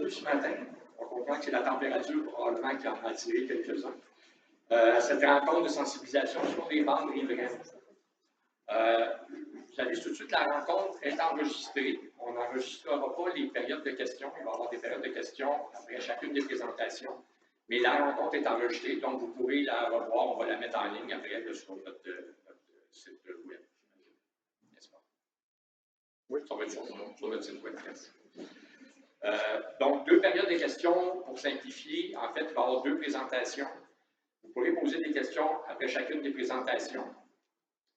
pluvieux ce matin. On comprend que c'est la température probablement qui en a attiré quelques-uns. À cette rencontre de sensibilisation sur les bandes riveraines. Vous avez tout de suite, la rencontre est enregistrée. On n'enregistrera pas les périodes de questions. Il va y avoir des périodes de questions après chacune des présentations. Mais la rencontre est enregistrée, donc vous pourrez la revoir. On va la mettre en ligne après sur notre site web. N'est-ce pas? Oui, sur notre site web. Merci. Donc, 2 périodes de questions pour simplifier. En fait, il va y avoir 2 présentations. Vous pourrez poser des questions après chacune des présentations.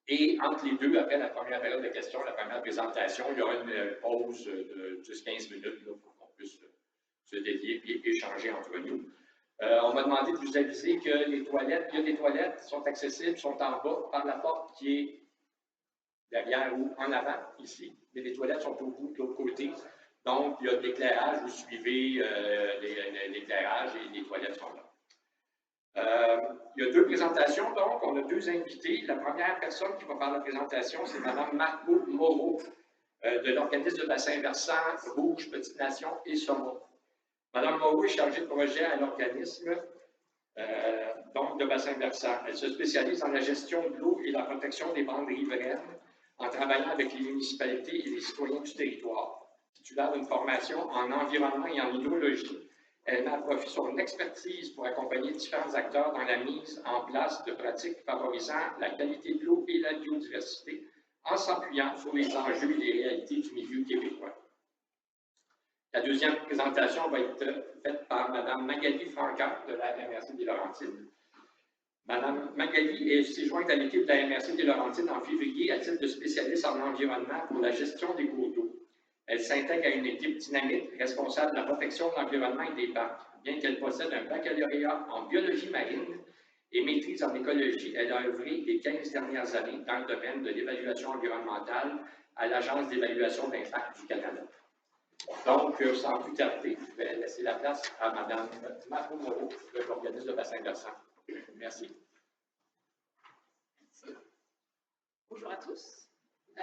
Et entre les deux, après la première période de questions, la première présentation, il y aura une pause de 10-15 minutes là, pour qu'on puisse se dédier et échanger entre nous. On m'a demandé de vous aviser que les toilettes, il y a des toilettes qui sont accessibles, sont en bas par la porte qui est derrière ou en avant, ici. Mais les toilettes sont au bout de l'autre côté. Donc, il y a de l'éclairage, vous suivez l'éclairage et les toilettes sont là. Il y a 2 présentations, donc on a 2 invités. La première personne qui va faire la présentation, c'est Mme Margot Moreau de l'organisme de bassin versant Rouge, Petite Nation et Saumon. Mme Moreau est chargée de projet à l'organisme donc de bassin versant. Elle se spécialise dans la gestion de l'eau et la protection des bandes riveraines en travaillant avec les municipalités et les citoyens du territoire. Titulaire d'une formation en environnement et en hydrologie, elle met à profit son expertise pour accompagner différents acteurs dans la mise en place de pratiques favorisant la qualité de l'eau et la biodiversité en s'appuyant sur les enjeux et les réalités du milieu québécois. La deuxième présentation va être faite par Mme Magali Francaire de la MRC des Laurentides. Mme Magali s'est jointe à l'équipe de la MRC des Laurentides en février à titre de spécialiste en environnement pour la gestion des cours d'eau. Elle s'intègre à une équipe dynamique responsable de la protection de l'environnement et des parcs. Bien qu'elle possède un baccalauréat en biologie marine et maîtrise en écologie, elle a œuvré les 15 dernières années dans le domaine de l'évaluation environnementale à l'Agence d'évaluation d'impact du Canada. Donc, sans plus tarder, je vais laisser la place à Mme Margot Moreau de l'organisme de bassin versant. Merci. Merci. Bonjour à tous. Je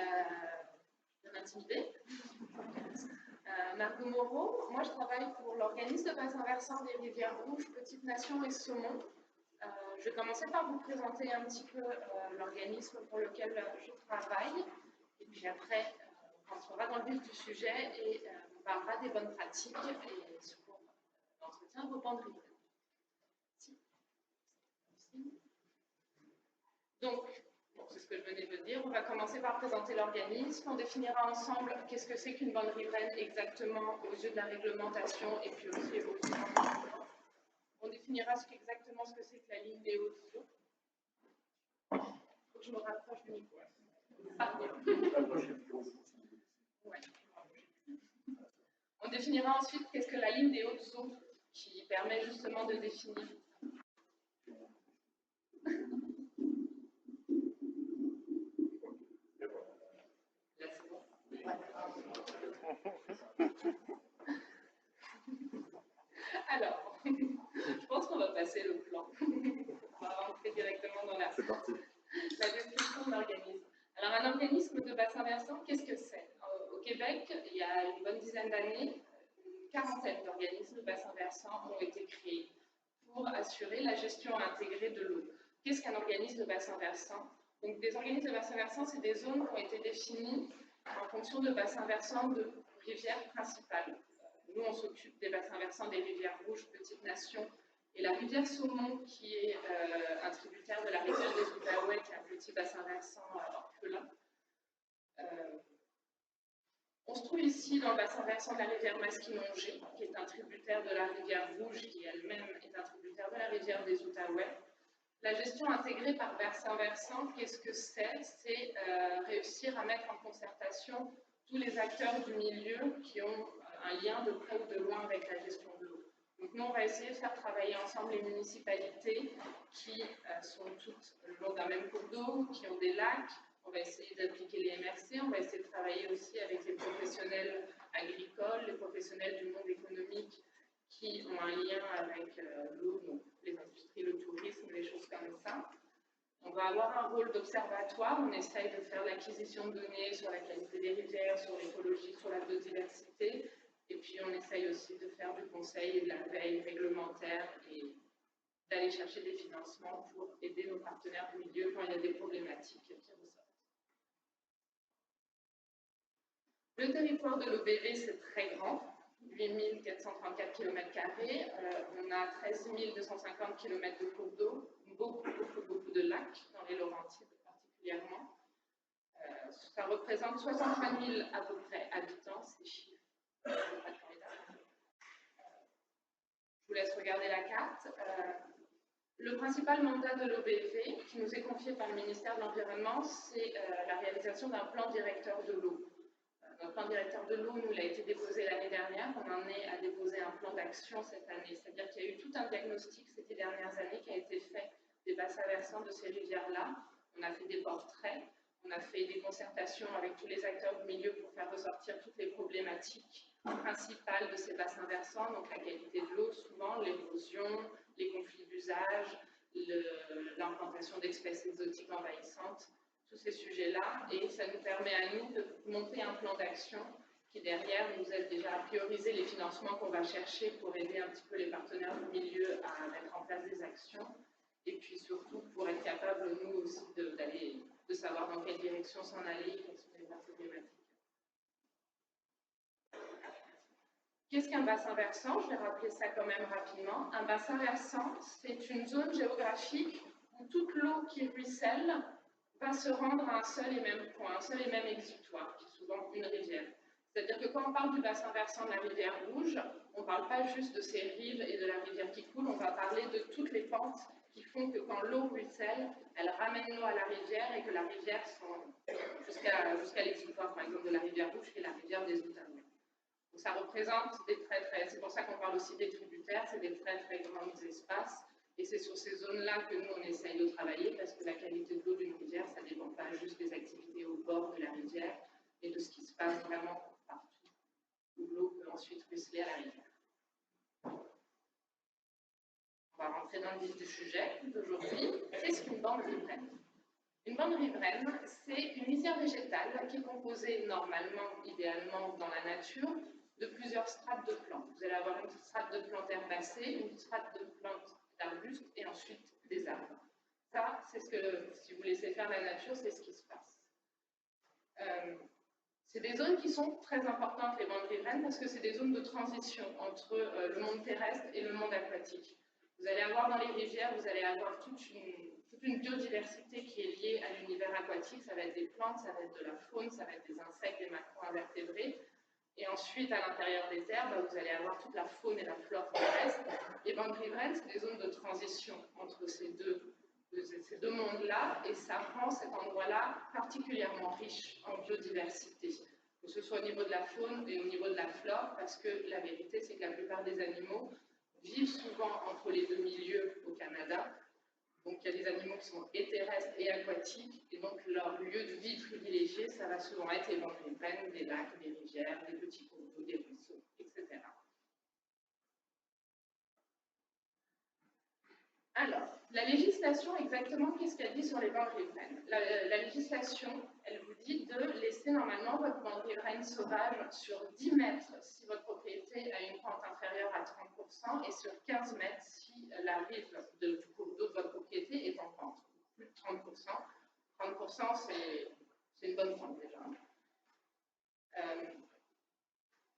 vais m'intimider. Margot Moreau, moi je travaille pour l'organisme de bassin versant des rivières Rouge, Petite Nation et Saumon. Je vais commencer par vous présenter un petit peu l'organisme pour lequel je travaille. Et puis après, on rentrera dans le vif du sujet et on parlera des bonnes pratiques et sur l'entretien de vos bandes riveraines. Donc, c'est ce que je venais de dire. On va commencer par présenter l'organisme. On définira ensemble qu'est-ce que c'est qu'une bande riveraine exactement aux yeux de la réglementation et puis aussi aux yeux de l'environnement. On définira exactement ce que c'est que la ligne des hautes eaux. Il faut que je me rapproche du micro. Ouais. On définira ensuite qu'est-ce que la ligne des hautes eaux qui permet justement de définir. Alors, je pense qu'on va passer le plan. On va rentrer directement dans la description de l'organisme. Alors, un organisme de bassin versant, qu'est-ce que c'est? Au Québec, il y a une bonne dizaine d'années, une quarantaine d'organismes de bassin versant ont été créés pour assurer la gestion intégrée de l'eau. Qu'est-ce qu'un organisme de bassin versant? Donc, des organismes de bassin versant, c'est des zones qui ont été définies en fonction de bassins versants de rivières principales. Nous, on s'occupe des bassins versants des rivières Rouges, Petite Nation, et la rivière Saumon, qui est un tributaire de la rivière des Outaouais, qui est un petit bassin versant orphelin. On se trouve ici dans le bassin versant de la rivière Masquinongé, qui est un tributaire de la rivière Rouge, qui elle-même est un tributaire de la rivière des Outaouais. La gestion intégrée par bassin versant, qu'est-ce que c'est? C'est réussir à mettre en concertation tous les acteurs du milieu qui ont un lien de près ou de loin avec la gestion de l'eau. Donc nous, on va essayer de faire travailler ensemble les municipalités qui sont toutes le long d'un même cours d'eau, qui ont des lacs. On va essayer d'appliquer les MRC, on va essayer de travailler aussi avec les professionnels agricoles, les professionnels du monde économique qui ont un lien avec l'eau, donc les industries, le tourisme, les choses comme ça. On va avoir un rôle d'observatoire, on essaye de faire l'acquisition de données sur la qualité des rivières, sur l'écologie, sur la biodiversité, et puis on essaye aussi de faire du conseil et de la veille réglementaire et d'aller chercher des financements pour aider nos partenaires du milieu quand il y a des problématiques qui ressortent. Le territoire de l'OBV, c'est très grand, 8 434 km², on a 13 250 km de cours d'eau, beaucoup de lacs, dans les Laurentides particulièrement. Ça représente 63 000 à peu près habitants, ces chiffres. Je vous laisse regarder la carte. Le principal mandat de l'OBV, qui nous est confié par le ministère de l'Environnement, c'est la réalisation d'un plan directeur de l'eau. Notre plan directeur de l'eau nous a été déposé l'année dernière. On en est à déposer un plan d'action cette année. C'est-à-dire qu'il y a eu tout un diagnostic ces 10 dernières années qui a été fait des bassins versants de ces rivières-là. On a fait des portraits, on a fait des concertations avec tous les acteurs du milieu pour faire ressortir toutes les problématiques principales de ces bassins versants, donc la qualité de l'eau, souvent l'érosion, les conflits d'usage, l'implantation d'espèces exotiques envahissantes, tous ces sujets-là, et ça nous permet à nous de monter un plan d'action qui derrière nous aide déjà à prioriser les financements qu'on va chercher pour aider un petit peu les partenaires du milieu à mettre en place des actions, et puis surtout pour être capable nous aussi de savoir dans quelle direction s'en aller et quelles sont les problématiques. Qu'est-ce qu'un bassin versant? Je vais rappeler ça quand même rapidement. Un bassin versant, c'est une zone géographique où toute l'eau qui ruisselle va se rendre à un seul et même point, un seul et même exutoire, qui est souvent une rivière. C'est-à-dire que quand on parle du bassin versant de la rivière Rouge, on ne parle pas juste de ses rives et de la rivière qui coule, on va parler de toutes les pentes qui font que quand l'eau ruisselle, elle ramène l'eau à la rivière et que la rivière jusqu'à l'exutoire, par exemple, de la rivière Rouge, qui est la rivière des Outaouais. Donc ça représente c'est pour ça qu'on parle aussi des tributaires, c'est des très grands espaces. Et c'est sur ces zones-là que nous, on essaye de travailler parce que la qualité de l'eau d'une rivière, ça ne dépend pas juste des activités au bord de la rivière et de ce qui se passe vraiment partout où l'eau peut ensuite ruisseler à la rivière. On va rentrer dans le vif du sujet d'aujourd'hui. Qu'est-ce qu'une bande riveraine? Une bande riveraine, c'est une lisière végétale qui est composée normalement, idéalement dans la nature, de plusieurs strates de plantes. Vous allez avoir une strate de plantes herbacées, une strate de plantes d'arbustes et ensuite des arbres. Ça, c'est ce que, si vous laissez faire la nature, c'est ce qui se passe. C'est des zones qui sont très importantes, les bandes riveraines, parce que c'est des zones de transition entre le monde terrestre et le monde aquatique. Vous allez avoir dans les rivières, vous allez avoir toute une biodiversité qui est liée à l'univers aquatique. Ça va être des plantes, ça va être de la faune, ça va être des insectes, des macro-invertébrés. Et ensuite, à l'intérieur des terres, vous allez avoir toute la faune et la flore terrestre. Les bandes riveraines, c'est des zones de transition entre ces deux mondes-là, et ça rend cet endroit-là particulièrement riche en biodiversité, que ce soit au niveau de la faune et au niveau de la flore, parce que la vérité, c'est que la plupart des animaux vivent souvent entre les deux milieux au Canada. Donc, il y a des animaux qui sont et terrestres et aquatiques, et donc leur lieu de vie privilégié, ça va souvent être les bandes riveraines, des lacs, des rivières, des petits cours d'eau, des ruisseaux, etc. Alors, la législation, exactement, qu'est-ce qu'elle dit sur les bandes riveraines? La législation, elle vous dit de laisser normalement votre bande riveraine sauvage sur 10 mètres si votre propriété a une pente inférieure à 30% et sur 15 mètres si la rive du cours d'eau de votre propriété est en pente. Plus de 30%. 30%, c'est une bonne pente déjà.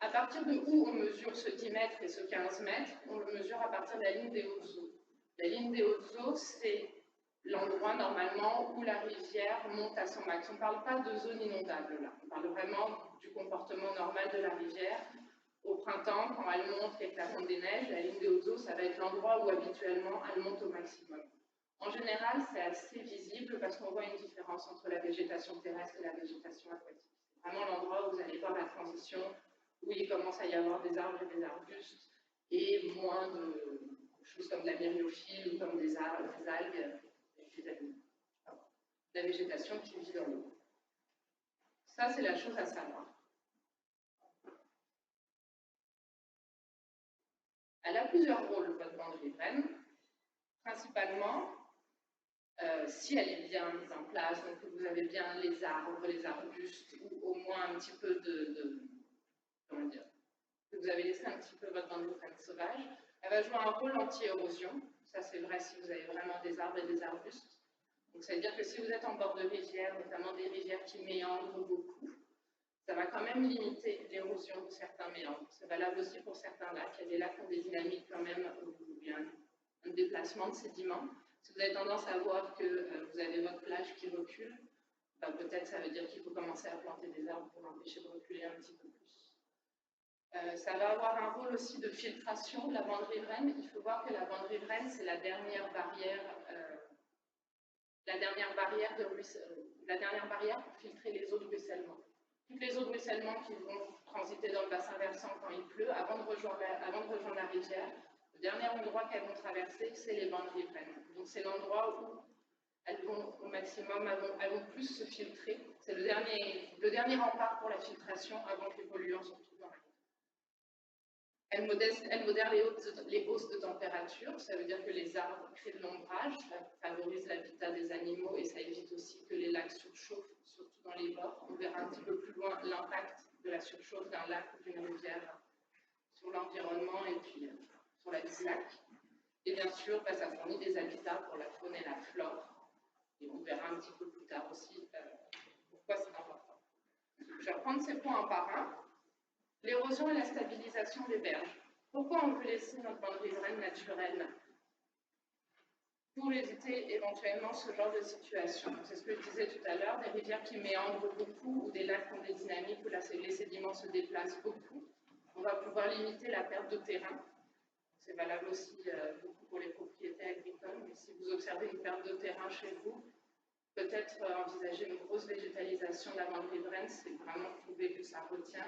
À partir de où on mesure ce 10 mètres et ce 15 mètres? On le mesure à partir de la ligne des hautes eaux. La ligne des hautes eaux, c'est l'endroit normalement où la rivière monte à son max. On ne parle pas de zone inondable là, on parle vraiment du comportement normal de la rivière. Au printemps, quand elle monte avec la fonte des neiges, la ligne des hautes eaux, ça va être l'endroit où habituellement elle monte au maximum. En général, c'est assez visible parce qu'on voit une différence entre la végétation terrestre et la végétation aquatique. C'est vraiment l'endroit où vous allez voir la transition, où il commence à y avoir des arbres et des arbustes et moins de choses comme de la myriophylle ou comme des algues, la végétation qui vit dans l'eau. Ça, c'est la chose à savoir. Elle a plusieurs rôles, votre bande riveraine. Principalement, si elle est bien mise en place, donc que vous avez bien les arbres, les arbustes, ou au moins un petit peu comment dire, que vous avez laissé un petit peu votre bande de frêne sauvage. Elle va jouer un rôle anti-érosion. Ça, c'est vrai si vous avez vraiment des arbres et des arbustes. Donc, ça veut dire que si vous êtes en bord de rivière, notamment des rivières qui méandrent beaucoup, ça va quand même limiter l'érosion de certains méandres. C'est valable aussi pour certains lacs. Il y a des lacs qui ont des dynamiques quand même, où il y a un déplacement de sédiments. Si vous avez tendance à voir que vous avez votre plage qui recule, ben peut-être ça veut dire qu'il faut commencer à planter des arbres pour l'empêcher de reculer un petit peu plus. Ça va avoir un rôle aussi de filtration de la bande riveraine. Il faut voir que la bande riveraine, c'est la dernière barrière pour filtrer les eaux de ruissellement. Toutes les eaux de ruissellement qui vont transiter dans le bassin versant quand il pleut, avant de rejoindre la rivière, le dernier endroit qu'elles vont traverser, c'est les bandes riveraines. Donc c'est l'endroit où elles vont au maximum, elles vont plus se filtrer. C'est le dernier rempart pour la filtration avant que les polluants se retrouvent dans la rivière. Elle modère les hausses de température, ça veut dire que les arbres créent de l'ombrage, ça favorise l'habitat des animaux et ça évite aussi que les lacs surchauffent, surtout dans les bords. On verra un petit peu plus loin l'impact de la surchauffe d'un lac ou d'une rivière sur l'environnement et puis sur la vie du lac. Et bien sûr, ça fournit des habitats pour la faune et la flore. Et on verra un petit peu plus tard aussi pourquoi c'est important. Je vais reprendre ces points un par un. L'érosion et la stabilisation des berges. Pourquoi on veut laisser notre bande riveraine naturelle? Pour éviter éventuellement ce genre de situation. C'est ce que je disais tout à l'heure, des rivières qui méandrent beaucoup ou des lacs qui ont des dynamiques où les sédiments se déplacent beaucoup. On va pouvoir limiter la perte de terrain. C'est valable aussi beaucoup pour les propriétés agricoles, mais si vous observez une perte de terrain chez vous, peut-être envisager une grosse végétalisation de la bande riveraine, c'est vraiment prouvé que ça retient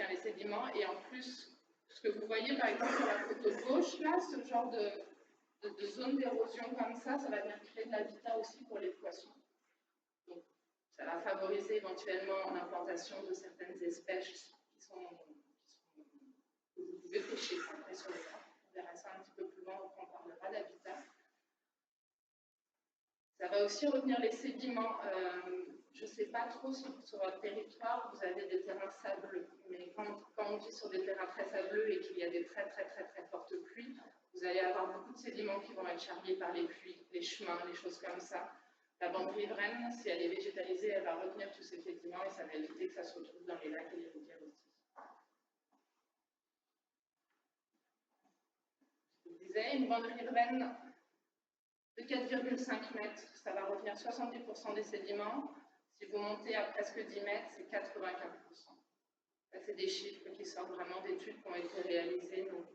les sédiments. Et en plus, ce que vous voyez par exemple sur la photo gauche, là, ce genre de zone d'érosion comme ça va venir créer de l'habitat aussi pour les poissons. Donc, ça va favoriser éventuellement l'implantation de certaines espèces que vous pouvez pêcher après sur les camps. On verra ça un petit peu plus loin quand on parlera d'habitat. Ça va aussi retenir les sédiments. Je ne sais pas trop sur votre territoire, vous avez des terrains sableux, mais quand on vit sur des terrains très sableux et qu'il y a des très fortes pluies, vous allez avoir beaucoup de sédiments qui vont être charriés par les pluies, les chemins, les choses comme ça. La bande riveraine, si elle est végétalisée, elle va retenir tous ces sédiments et ça va éviter que ça se retrouve dans les lacs et les rivières aussi. Je vous disais, une bande riveraine de 4,5 mètres, ça va retenir 70% des sédiments. Si vous montez à presque 10 mètres, c'est 95%. C'est des chiffres qui sortent vraiment d'études qui ont été réalisées. Donc,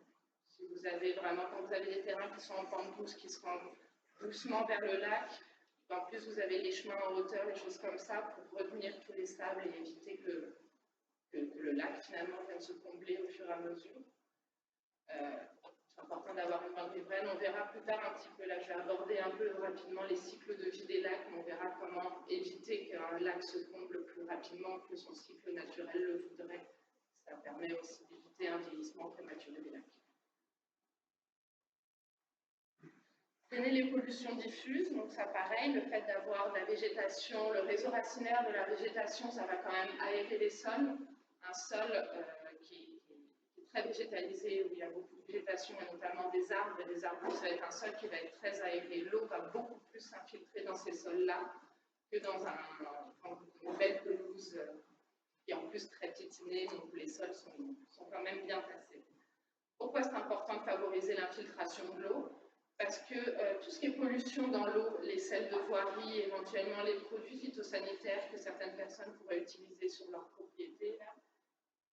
si vous avez vraiment, quand vous avez des terrains qui sont en pente douce, qui se rendent doucement vers le lac, en plus vous avez les chemins en hauteur, des choses comme ça, pour retenir tous les sables et éviter que le lac finalement vienne se combler au fur et à mesure. C'est important d'avoir une bande riveraine. On verra plus tard un petit peu, là je vais aborder un peu rapidement les cycles de vie des lacs, mais on verra comment éviter qu'un lac se comble plus rapidement que son cycle naturel le voudrait. Ça permet aussi d'éviter un vieillissement prématuré des lacs. Freiner les pollutions diffuses, donc ça pareil, le fait d'avoir de la végétation, le réseau racinaire de la végétation, ça va quand même aérer les sols. Un sol qui est très végétalisé, où il y a beaucoup de végétation et notamment des arbres, et des arbres, ça va être un sol qui va être très aéré. L'eau va beaucoup plus s'infiltrer dans ces sols-là que dans une belle pelouse qui est en plus très piétinée, donc les sols sont quand même bien tassés. Pourquoi c'est important de favoriser l'infiltration de l'eau? Parce que tout ce qui est pollution dans l'eau, les sels de voirie, éventuellement les produits phytosanitaires que certaines personnes pourraient utiliser sur leur propriété, là,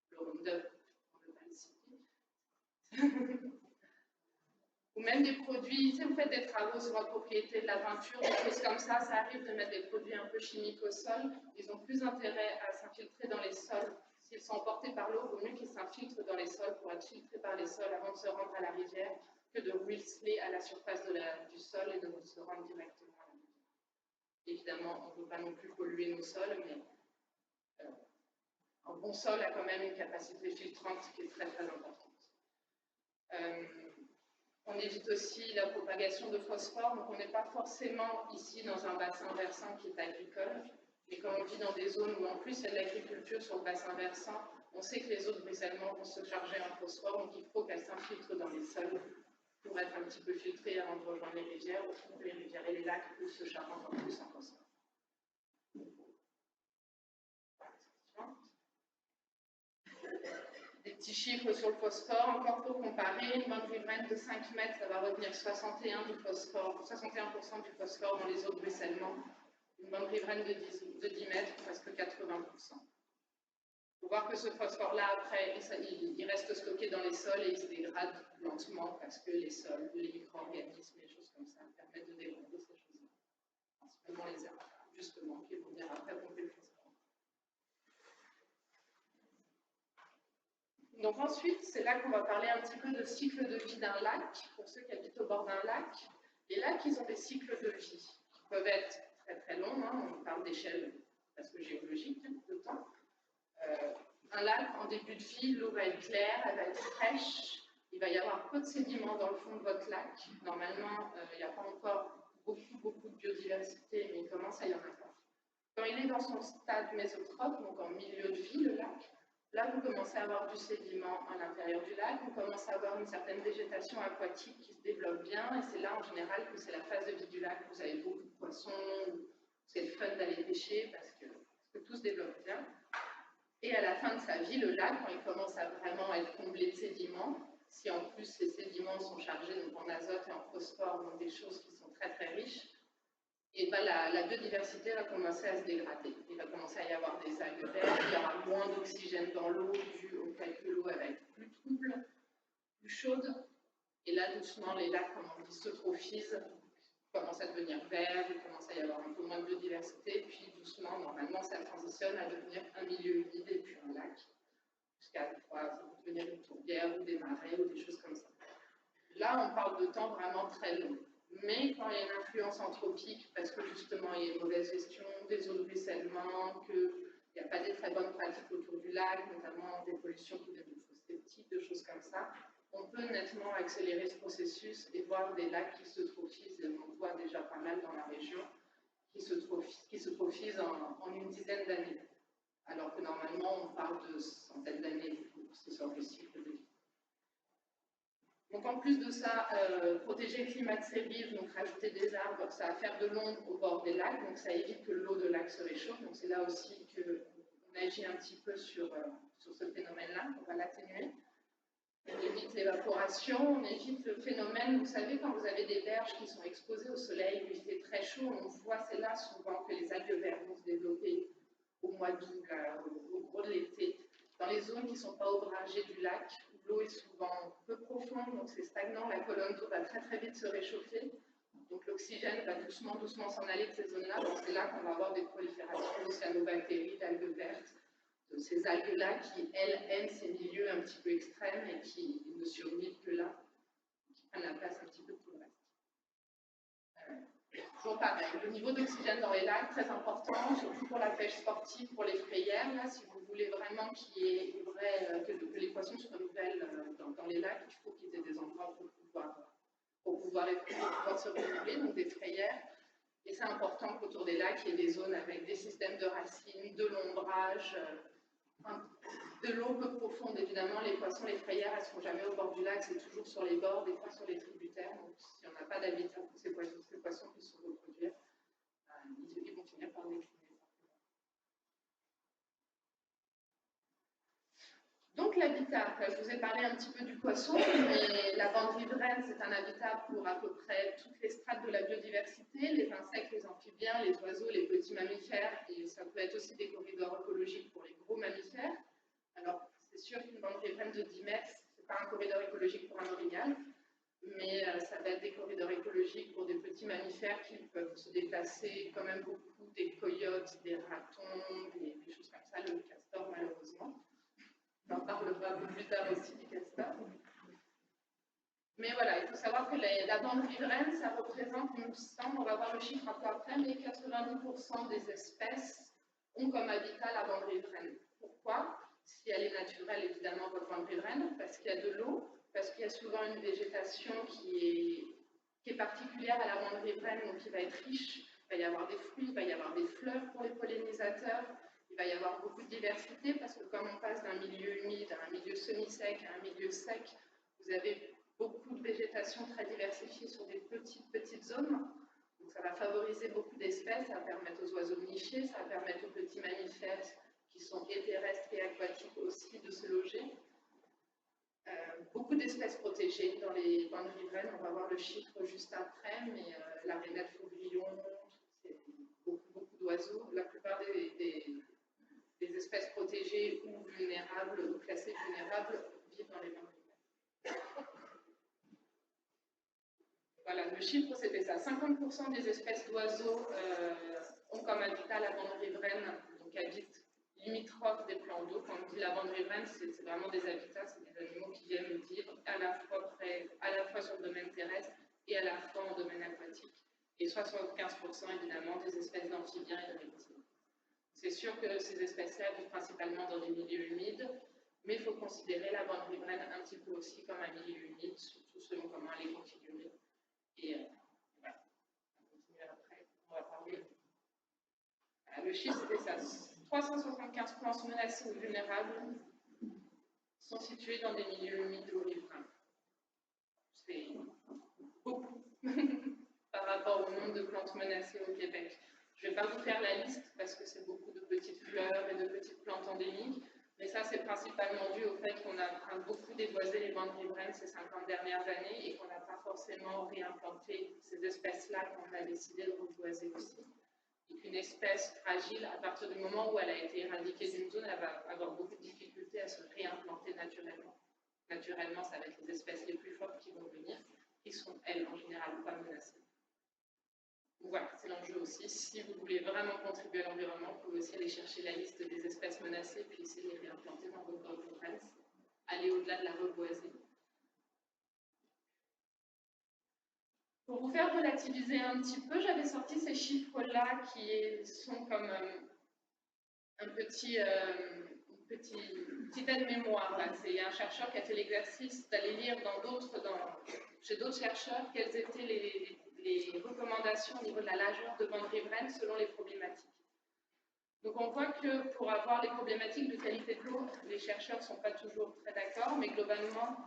le Roundup, on ne peut pas le citer, ou même des produits, si vous faites des travaux sur votre propriété, de la peinture, des choses comme ça, ça arrive de mettre des produits un peu chimiques au sol, ils ont plus intérêt à s'infiltrer dans les sols. S'ils sont emportés par l'eau, il vaut mieux qu'ils s'infiltrent dans les sols pour être filtrés par les sols avant de se rendre à la rivière, que de ruisseler à la surface du sol et de se rendre directement à la rivière. Évidemment, on ne veut pas non plus polluer nos sols, mais un bon sol a quand même une capacité filtrante qui est très importante. On évite aussi la propagation de phosphore, donc on n'est pas forcément ici dans un bassin versant qui est agricole, mais quand on vit dans des zones où en plus il y a de l'agriculture sur le bassin versant, On sait que les eaux de ruissellement vont se charger en phosphore, donc il faut qu'elles s'infiltrent dans les sols pour être un petit peu filtrées avant de rejoindre les rivières, ou les rivières et les lacs où se chargent encore plus en phosphore. Des petits chiffres sur le phosphore, encore pour comparer, une bande riveraine de 5 mètres, ça va retenir 61% du phosphore dans les eaux de ruissellement. Une bande riveraine de 10 mètres, presque 80%. Il faut voir que ce phosphore-là, après, il reste stocké dans les sols et il se dégrade lentement parce que les sols, les micro-organismes, les choses comme ça, permettent de dégrader ces choses-là. Principalement les herbes, justement, qui vont venir après pomper le phosphore. Donc ensuite, c'est là qu'on va parler un petit peu de cycle de vie d'un lac, pour ceux qui habitent au bord d'un lac. Les lacs, ils ont des cycles de vie qui peuvent être très très longs, hein, on parle d'échelle presque géologique de temps. Un lac, en début de vie, l'eau va être claire, elle va être fraîche, il va y avoir peu de sédiments dans le fond de votre lac. Normalement, il n'y a pas encore beaucoup de biodiversité, mais il commence à y en avoir. Quand il est dans son stade mésotrophe, donc en milieu de vie, le lac, là, vous commencez à avoir du sédiment à l'intérieur du lac, vous commencez à avoir une certaine végétation aquatique qui se développe bien, et c'est là, en général, que c'est la phase de vie du lac, vous avez beaucoup de poissons, c'est le fun d'aller pêcher, parce que tout se développe bien. Et à la fin de sa vie, le lac, quand il commence à vraiment être comblé de sédiments, si en plus ces sédiments sont chargés donc en azote et en phosphore, donc des choses qui sont très très riches, et ben la biodiversité va commencer à se dégrader. Il va commencer à y avoir des algues vertes, il y aura moins d'oxygène dans l'eau, dû au fait que l'eau va être plus trouble, plus chaude. Et là, doucement, les lacs, comme on dit, s'eutrophisent, commencent à devenir verts, il commence à y avoir un peu moins de biodiversité, puis doucement, normalement, ça transitionne à devenir un milieu humide et puis un lac, jusqu'à devenir une tourbière ou des marais ou des choses comme ça. Là, on parle de temps vraiment très long. Mais quand il y a une influence anthropique, parce que justement il y a une mauvaise gestion des eaux de ruissellement, qu'il n'y a pas des très bonnes pratiques autour du lac, notamment des pollutions qui viennent de fosses septiques, de choses comme ça, on peut nettement accélérer ce processus et voir des lacs qui s'eutrophisent, et on voit déjà pas mal dans la région, qui s'eutrophisent en une dizaine d'années. Alors que normalement on parle de centaines d'années pour ce sort de cycle de vie. Donc en plus de ça, protéger le climat de ces rives, donc rajouter des arbres, ça va faire de l'ombre au bord des lacs, donc ça évite que l'eau de lac se réchauffe. Donc c'est là aussi qu'on agit un petit peu sur ce phénomène-là, on va l'atténuer. On évite l'évaporation, on évite le phénomène, vous savez, quand vous avez des berges qui sont exposées au soleil, où il fait très chaud, on voit, c'est là souvent que les algues vertes vont se développer au mois d'août, au gros de l'été, dans les zones qui ne sont pas ombragées du lac. L'eau est souvent peu profonde, donc c'est stagnant, la colonne d'eau va très très vite se réchauffer, donc l'oxygène va doucement s'en aller de ces zones-là, donc c'est là qu'on va avoir des proliférations de cyanobactéries, d'algues vertes, de ces algues-là qui, elles, aiment ces milieux un petit peu extrêmes et qui ne survivent que là, qui prennent la place un petit peu de tout le reste. Bon, pareil, le niveau d'oxygène dans les lacs, très important, surtout pour la pêche sportive, pour les frayères. Là, si vous voulez vraiment qu'il y ait que les poissons se renouvellent dans les lacs, il faut qu'ils aient des endroits pour pouvoir se renouveler, donc des frayères. Et c'est important qu'autour des lacs, il y ait des zones avec des systèmes de racines, de l'ombrage, de l'eau peu profonde. Évidemment, les poissons, les frayères, elles ne seront jamais au bord du lac, c'est toujours sur les bords, des fois sur les tributaires. Donc, si on n'a pas d'habitat pour ces poissons qui se reproduisent, ils vont finir par décliner. Donc l'habitat, je vous ai parlé un petit peu du poisson, mais la bande riveraine, c'est un habitat pour à peu près toutes les strates de la biodiversité, les insectes, les amphibiens, les oiseaux, les petits mammifères, et ça peut être aussi des corridors écologiques pour les gros mammifères. Alors, c'est sûr qu'une bande riveraine de 10 mètres, ce n'est pas un corridor écologique pour un orignal, mais ça va être des corridors écologiques pour des petits mammifères qui peuvent se déplacer quand même beaucoup, des coyotes, des ratons, des choses comme ça, le castor malheureusement. On en parlera un peu plus tard aussi du castor. Mais voilà, il faut savoir que la bande riveraine, ça représente, il me semble, on va voir le chiffre un peu après, mais 90% des espèces ont comme habitat la bande riveraine. Pourquoi? Si elle est naturelle, évidemment, votre bande riveraine, parce qu'il y a de l'eau, parce qu'il y a souvent une végétation qui est particulière à la bande riveraine, donc qui va être riche. Il va y avoir des fruits, il va y avoir des fleurs pour les pollinisateurs, il va y avoir beaucoup de diversité parce que comme on passe d'un milieu humide à un milieu semi-sec à un milieu sec, vous avez beaucoup de végétation très diversifiée sur des petites zones. Donc ça va favoriser beaucoup d'espèces, ça va permettre aux oiseaux de nicher, ça va permettre aux petits mammifères qui sont et terrestres et aquatiques aussi de se loger. Beaucoup d'espèces protégées dans les bandes riveraines, on va voir le chiffre juste après, mais la rainette faugrillon, c'est beaucoup d'oiseaux. La plupart des espèces protégées ou vulnérables ou classées vulnérables vivent dans les bandes riveraines. Voilà, le chiffre c'était ça. 50% des espèces d'oiseaux ont comme habitat la bande riveraine, donc habitent limitrophes des plans d'eau. Quand on dit la bande riveraine, c'est vraiment des habitats, c'est des animaux qui viennent vivre à la fois sur le domaine terrestre et à la fois en domaine aquatique. Et 75% évidemment des espèces d'amphibiens et de reptiles. C'est sûr que ces espèces-là vivent principalement dans des milieux humides, mais il faut considérer la bande riveraine un petit peu aussi comme un milieu humide, surtout selon comment elle est configurée. Et voilà, on va continuer après, on va parler. Voilà, le chiffre c'était ça. 375 plantes menacées ou vulnérables sont situées dans des milieux humides ou riverains. C'est beaucoup par rapport au nombre de plantes menacées au Québec. Je ne vais pas vous faire la liste parce que c'est beaucoup de petites fleurs et de petites plantes endémiques, mais ça c'est principalement dû au fait qu'on a beaucoup déboisé les bandes riveraines ces 50 dernières années et qu'on n'a pas forcément réimplanté ces espèces-là qu'on a décidé de reboiser aussi. Une espèce fragile, à partir du moment où elle a été éradiquée d'une zone, elle va avoir beaucoup de difficultés à se réimplanter naturellement. Naturellement, ça va être les espèces les plus fortes qui vont venir, qui sont, elles, en général, pas menacées. Donc voilà, c'est l'enjeu aussi. Si vous voulez vraiment contribuer à l'environnement, vous pouvez aussi aller chercher la liste des espèces menacées, puis essayer de les réimplanter dans votre bande riveraine, aller au-delà de la reboiser. Pour vous faire relativiser un petit peu, j'avais sorti ces chiffres-là qui sont comme une petite aide-mémoire. Il y a un chercheur qui a fait l'exercice d'aller lire chez d'autres chercheurs quelles étaient les recommandations au niveau de la largeur de bande riveraine selon les problématiques. Donc on voit que pour avoir les problématiques de qualité de l'eau, les chercheurs ne sont pas toujours très d'accord, mais globalement,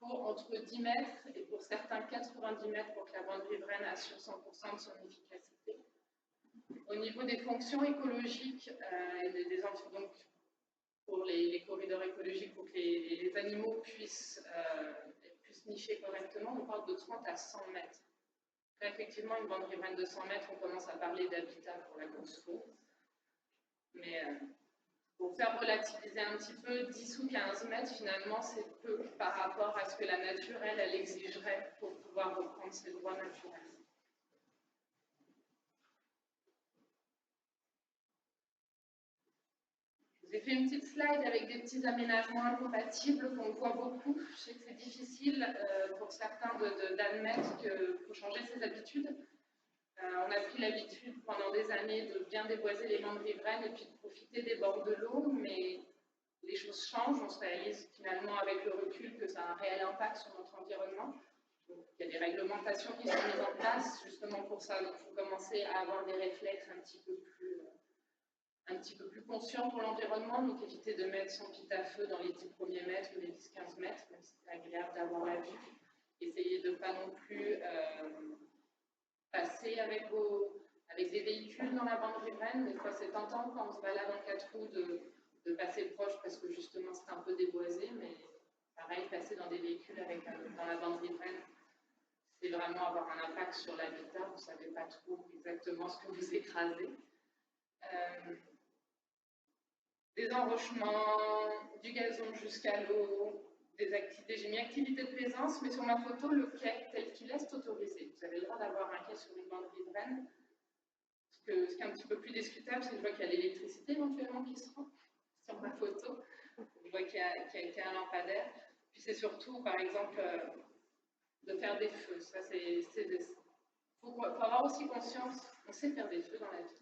il faut entre 10 mètres et pour certains 90 mètres pour que la bande riveraine assure 100% de son efficacité. Au niveau des fonctions écologiques, donc pour les corridors écologiques, pour que les animaux puissent nicher correctement, on parle de 30 à 100 mètres. Là, effectivement, une bande riveraine de 100 mètres, on commence à parler d'habitat pour la course faux. Mais pour faire relativiser un petit peu, 10 ou 15 mètres, finalement, c'est peu par rapport à ce que la nature, elle exigerait pour pouvoir reprendre ses droits naturels. J'ai fait une petite slide avec des petits aménagements incompatibles qu'on voit beaucoup. Je sais que c'est difficile pour certains d'admettre qu'il faut changer ses habitudes. On a pris l'habitude pendant des années de bien déboiser les bandes riveraines et puis de profiter des bords de l'eau, mais les choses changent. On se réalise finalement avec le recul que ça a un réel impact sur notre environnement. Donc, il y a des réglementations qui sont mises en place justement pour ça. Donc, il faut commencer à avoir des réflexes un petit peu plus conscients pour l'environnement. Donc, éviter de mettre son petit à feu dans les 10 premiers mètres ou les 10-15 mètres, même si c'est agréable d'avoir la vue. Essayer de ne pas non plus passer avec des véhicules dans la bande riveraine. Des fois, c'est tentant quand on se balade en 4 roues de passer proche parce que justement, c'est un peu déboisé, mais pareil, passer dans des véhicules dans la bande riveraine, c'est vraiment avoir un impact sur l'habitat. Vous ne savez pas trop exactement ce que vous écrasez. Des enrochements, du gazon jusqu'à l'eau, j'ai mis activité de plaisance, mais sur ma photo, le quai tel qu'il est autorisé. Vous avez le droit d'avoir un quai sur une bande riveraine. Ce qui est un petit peu plus discutable, c'est que je vois qu'il y a l'électricité éventuellement qui se rend sur ma photo. Je vois qu'il y a un lampadaire. Puis c'est surtout, par exemple, de faire des feux. Ça, faut avoir aussi conscience, on sait faire des feux dans la vie.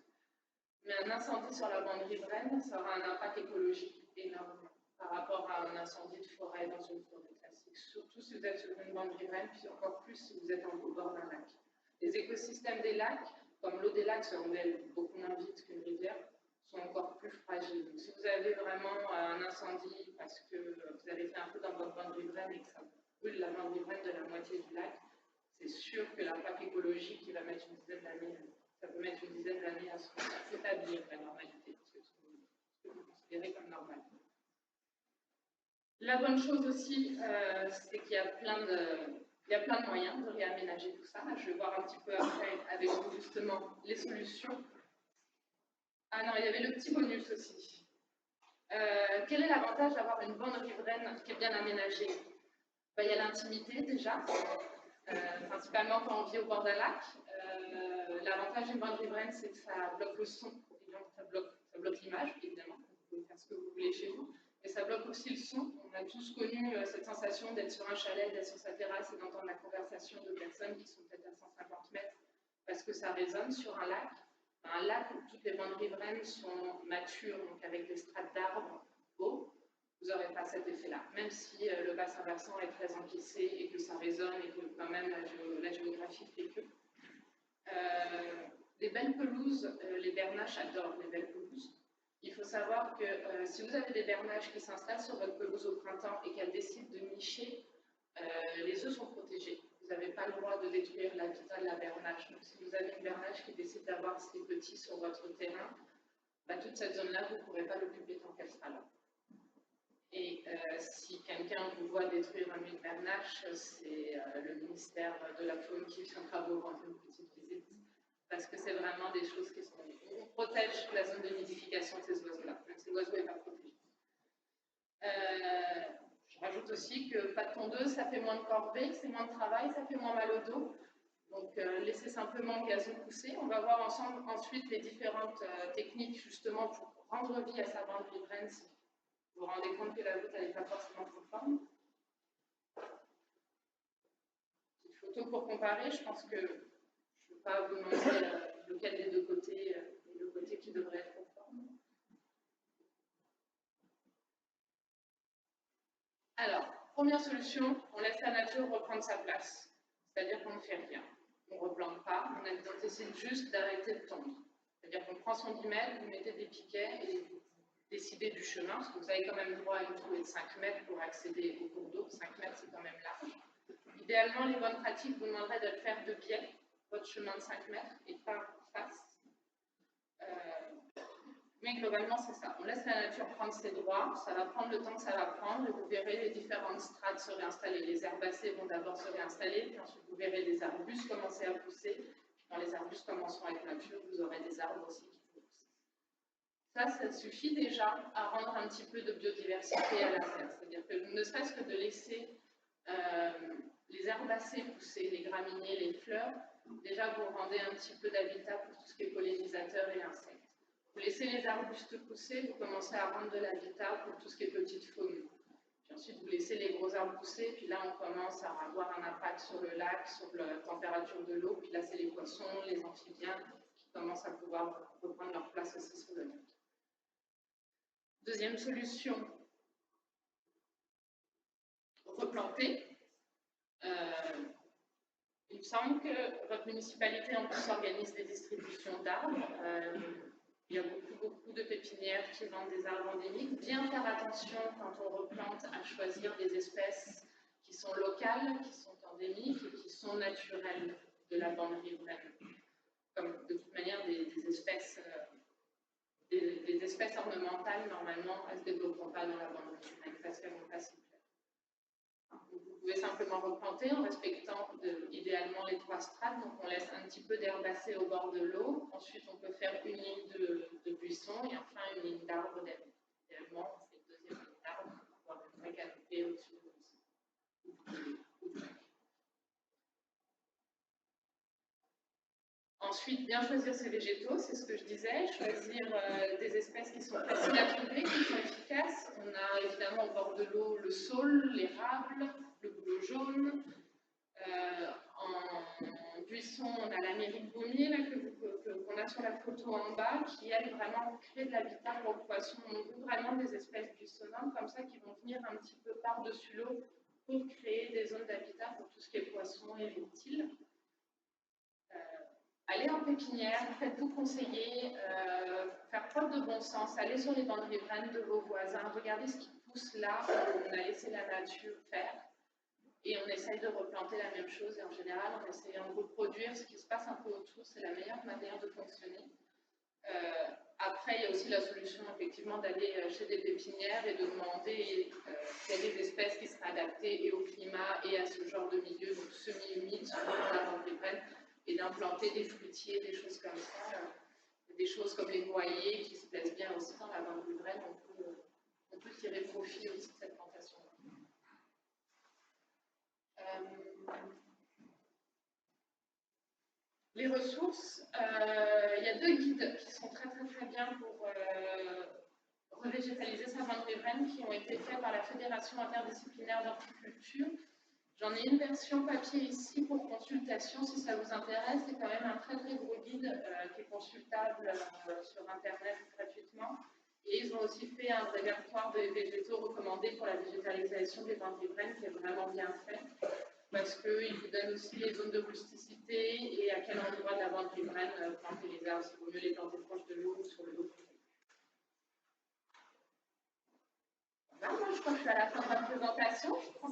Mais un incendie sur la bande riveraine, ça aura un impact écologique énorme par rapport à un incendie de forêt dans une forêt classique. Surtout si vous êtes sur une bande riveraine, puis encore plus si vous êtes au bord d'un lac. Les écosystèmes des lacs, comme l'eau des lacs se renouvelle beaucoup moins vite qu'une rivière, sont encore plus fragiles. Donc, si vous avez vraiment un incendie parce que vous avez fait un feu dans votre bande riveraine et que ça brûle la bande riveraine de la moitié du lac, c'est sûr que l'impact écologique, il va mettre une dizaine d'années, ça peut mettre une dizaine d'années à s'établir la normalité, parce que ce que vous considérez comme normal. La bonne chose aussi, c'est qu'il y a plein de moyens de réaménager tout ça. Je vais voir un petit peu après avec vous justement les solutions. Ah non, il y avait le petit bonus aussi. Quel est l'avantage d'avoir une bande riveraine qui est bien aménagée? Ben, il y a l'intimité déjà, principalement quand on vit au bord d'un lac. L'avantage d'une bande riveraine, c'est que ça bloque le son, et donc ça bloque l'image, évidemment. Vous pouvez faire ce que vous voulez chez vous. Et ça bloque aussi le son. On a tous connu cette sensation d'être sur un chalet, d'être sur sa terrasse et d'entendre la conversation de personnes qui sont peut-être à 150 mètres parce que ça résonne sur un lac. Un lac où toutes les bandes riveraines sont matures, donc avec des strates d'arbres hauts, vous n'aurez pas cet effet-là. Même si le bassin versant est très encaissé et que ça résonne et que quand même la géographie fait que. Des belles pelouses, les bernaches adorent les belles pelouses. Il faut savoir que si vous avez des bernaches qui s'installent sur votre pelouse au printemps et qu'elles décident de nicher, les œufs sont protégés. Vous n'avez pas le droit de détruire l'habitat de la bernache. Donc si vous avez une bernache qui décide d'avoir ses petits sur votre terrain, bah, toute cette zone-là, vous ne pourrez pas l'occuper tant qu'elle sera là. Et si quelqu'un vous voit détruire un nid de bernache, c'est le ministère de la Faune qui viendra vous rendre une petite visite. Parce que c'est vraiment des choses qui sont... On protège la zone de nidification de ces oiseaux-là, même si l'oiseau n'est pas protégé. Je rajoute aussi que pas de tondeuse, ça fait moins de corvée, c'est moins de travail, ça fait moins mal au dos. Donc laissez simplement le gazon pousser. On va voir ensemble ensuite les différentes techniques justement pour rendre vie à sa bande riveraine si vous vous rendez compte que la voûte n'est pas forcément conforme. Petite photo pour comparer, je pense que je ne vais pas vous demander lequel des deux côtés est le côté qui devrait être conforme. Alors, première solution, on laisse la nature reprendre sa place. C'est-à-dire qu'on ne fait rien. On ne replante pas, on décide juste d'arrêter de tondre. C'est-à-dire qu'on prend son 10 mètres, vous mettez des piquets et vous décidez du chemin, parce que vous avez quand même droit à une trouée de 5 mètres pour accéder au cours d'eau. 5 mètres, c'est quand même large. Idéalement, les bonnes pratiques vous demanderaient de le faire de biais, votre chemin de 5 mètres, et pas face. Mais globalement, c'est ça. On laisse la nature prendre ses droits, ça va prendre le temps que ça va prendre, et vous verrez les différentes strates se réinstaller. Les herbacées vont d'abord se réinstaller, puis ensuite vous verrez les arbustes commencer à pousser. Puis quand les arbustes commenceront à être matures, vous aurez des arbres aussi qui vont pousser. Ça suffit déjà à rendre un petit peu de biodiversité à la terre. C'est-à-dire que ne serait-ce que de laisser les herbacées pousser, les graminées, les fleurs, déjà vous rendez un petit peu d'habitat pour tout ce qui est pollinisateur et insectes. Vous laissez les arbustes pousser, vous commencez à rendre de l'habitat pour tout ce qui est petite faune. Puis ensuite, vous laissez les gros arbres pousser, puis là, on commence à avoir un impact sur le lac, sur la température de l'eau, puis là, c'est les poissons, les amphibiens qui commencent à pouvoir reprendre leur place aussi sur le lac. Deuxième solution, replanter. Il me semble que votre municipalité en plus organise des distributions d'arbres. Il y a beaucoup de pépinières qui vendent des arbres endémiques. Bien faire attention quand on replante à choisir des espèces qui sont locales, qui sont endémiques et qui sont naturelles de la bande riveraine. Comme de toute manière des espèces ornementales, normalement, elles ne se développeront pas dans la bande riveraine parce qu'elles vont pas s'y plaire. Vous pouvez simplement replanter en respectant idéalement les 3 strates. Donc on laisse un petit peu d'herbacées au bord de l'eau. Ensuite, on peut faire une ligne de buissons et enfin une ligne d'arbres d'herbe. Idéalement, on fait une deuxième ligne d'arbres pour avoir une vraie canopée au-dessus de buissons. Ensuite, bien choisir ses végétaux, c'est ce que je disais, choisir des espèces qui sont faciles à trouver, qui sont efficaces. On a évidemment au bord de l'eau le saule, l'érable, le bouleau jaune. En buisson, on a l'Amérique baumier qu'on a sur la photo en bas, qui elle vraiment crée de l'habitat pour le poisson. On veut vraiment des espèces buissonnantes comme ça qui vont venir un petit peu par-dessus l'eau pour créer des zones d'habitat pour tout ce qui est poisson et reptiles. Allez allez en pépinière, faites-vous conseiller, faire preuve de bon sens, allez sur les bancs riveraines de vos voisins, regardez ce qui pousse là, on a laissé la nature faire, et on essaye de replanter la même chose, et en général, en essayant de reproduire ce qui se passe un peu autour, c'est la meilleure manière de fonctionner. Après, il y a aussi la solution, effectivement, d'aller chez des pépinières et de demander s'il y a des espèces qui seraient adaptées et au climat et à ce genre de milieu, donc semi-humide, sur la bande riveraine, et d'implanter des fruitiers, des choses comme ça, des choses comme les noyers qui se plaisent bien aussi dans la bande riveraine, on peut tirer profit aussi de cette plantation. Les ressources, il y a 2 guides qui sont très bien pour revégétaliser sa bande riveraine qui ont été faits par la Fédération interdisciplinaire d'horticulture. J'en ai une version papier ici pour consultation si ça vous intéresse. C'est quand même un très gros guide qui est consultable sur Internet gratuitement. Et ils ont aussi fait un répertoire des végétaux recommandés pour la végétalisation des bandes riveraines qui est vraiment bien fait. Parce qu'ils vous donnent aussi les zones de rusticité et à quel endroit de la bande riveraine planter les arbres. Il vaut mieux les planter proche de l'eau ou sur le dos. Voilà, moi je crois que je suis à la fin de ma présentation. Je prends